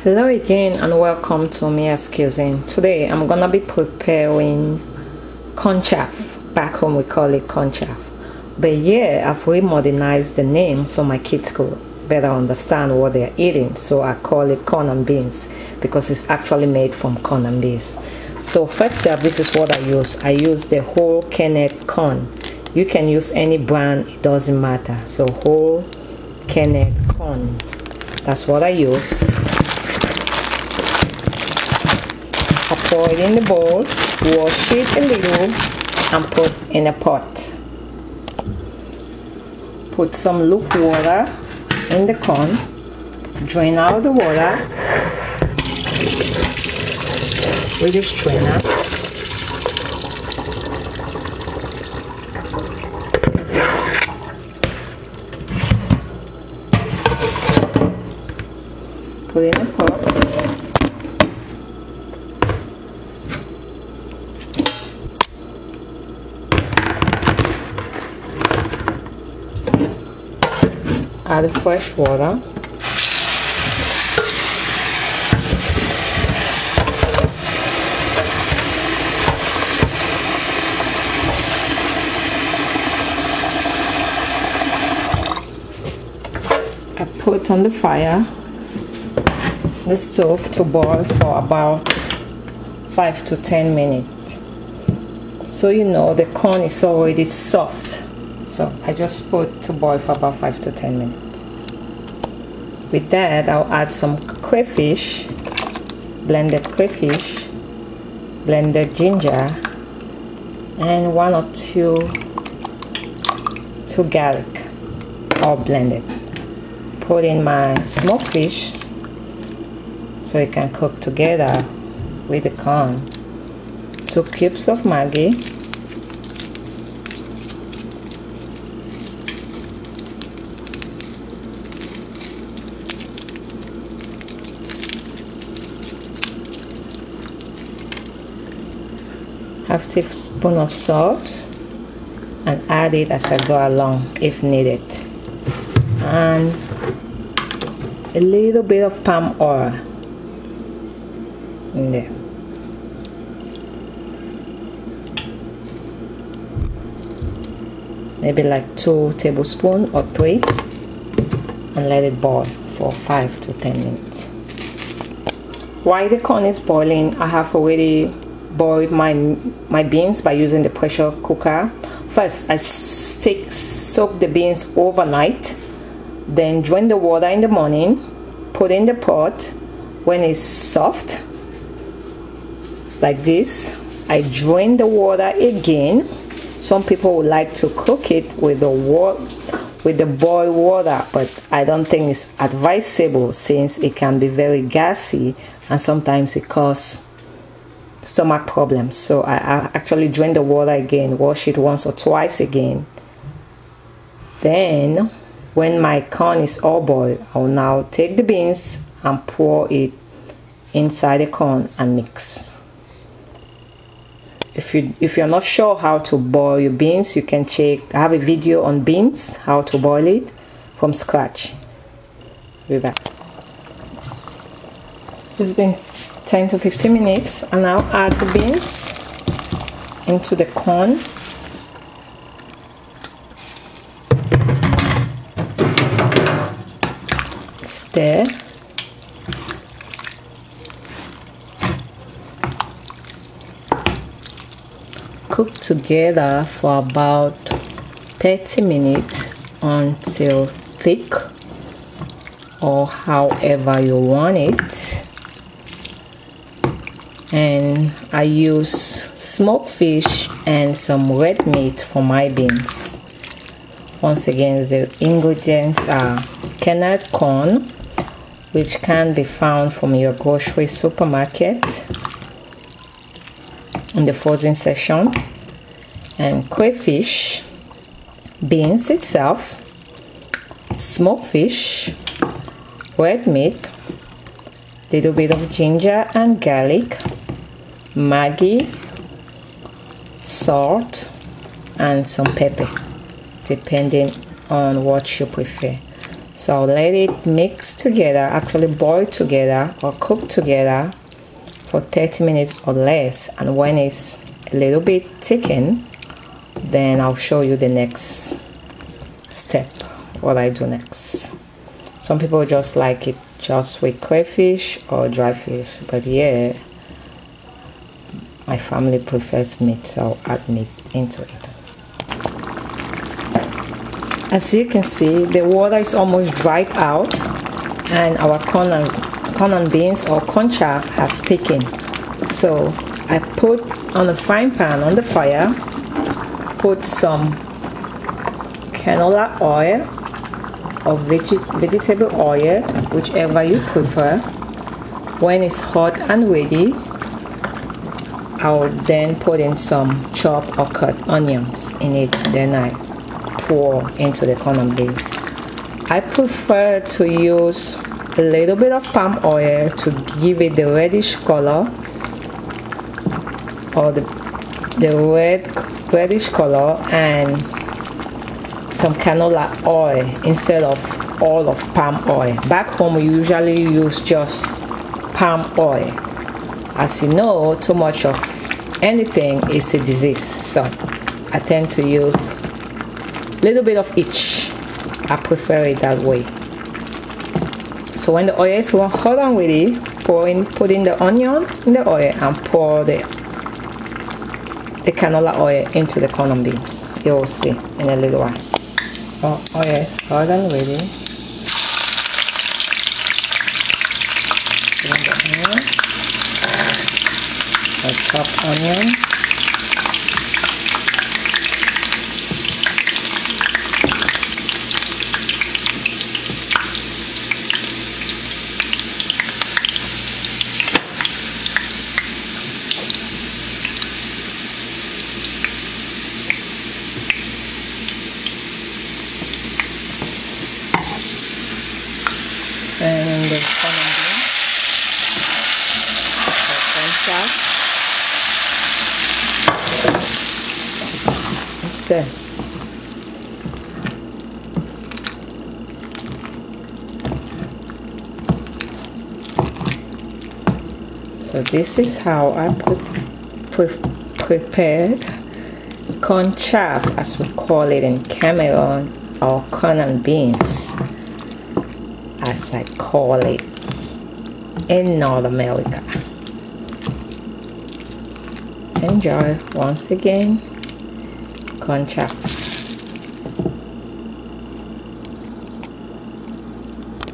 Hello again and welcome to Mia's Cuisine. Today I'm gonna be preparing corn chaff. Back home we call it corn chaff, but yeah, I've remodernized the name so my kids could better understand what they're eating, so I call it corn and beans because it's actually made from corn and beans. So first step, this is what I use. I use the whole kernel corn. You can use any brand, it doesn't matter. So whole kernel corn, that's what I use. I pour it in the bowl, wash it a little and put in a pot. Put some lukewarm water in the corn, drain out the water with the strainer. Put in a pot. Add fresh water. I put on the fire, the stove, to boil for about 5 to 10 minutes. So you know the corn is already soft. So I just put to boil for about 5 to 10 minutes. With that, I'll add some crayfish, blended crayfish, blended ginger, and 1 or 2 garlic, all blended. Put in my smoked fish so it can cook together with the corn. 2 cubes of maggi, half teaspoon of salt, and add it as I go along if needed, and a little bit of palm oil in there. Maybe like 2 tablespoons or 3, and let it boil for 5 to 10 minutes. While the corn is boiling, I have already boiled my beans by using the pressure cooker. First, I soak the beans overnight, then drain the water in the morning, put in the pot. When it's soft like this, I drain the water again. Some people would like to cook it with the boiled water, but I don't think it's advisable since it can be very gassy and sometimes it causes stomach problems. So I actually drain the water again, wash it once or twice again. Then when my corn is all boiled, I'll now take the beans and pour it inside the corn and mix. If you're not sure how to boil your beans, you can check. I have a video on beans, how to boil it from scratch. Be back. It's been 10 to 15 minutes, and I'll add the beans into the corn. Stir. Cook together for about 30 minutes until thick, or however you want it. And I use smoked fish and some red meat for my beans. Once again, the ingredients are kernel corn, which can be found from your grocery supermarket in the frozen section, and crayfish, beans itself, smoked fish, red meat, little bit of ginger and garlic, maggi, salt, and some pepper, depending on what you prefer. So I'll let it mix together, actually boil together or cook together for 30 minutes or less. And when it's a little bit thickened, then I'll show you the next step, what I do next. Some people just like it just with crayfish or dry fish, but yeah, my family prefers meat, so I'll add meat into it. As you can see, the water is almost dried out and our corn and beans or corn chaff has thickened. So I put on a frying pan on the fire, put some canola oil or vegetable oil, whichever you prefer. When it's hot and ready, I'll then put in some chopped or cut onions in it, then I pour into the corn and beans. I prefer to use a little bit of palm oil to give it the reddish color, or the reddish color, and some canola oil instead of all of palm oil. Back home we usually use just palm oil. As you know, too much of anything is a disease, so I tend to use a little bit of each. I prefer it that way. So when the oil is hot and ready, put in the onion in the oil and pour the canola oil into the corn and beans. You'll see in a little while. Oh, oil is hot and ready. Put in the onion. A chopped onion. And the corn and beans, corn chaff. Stir. So this is how I prepared corn chaff, as we call it in Cameroon, or corn and beans, as I call it in North America. Enjoy once again. Corn chaff.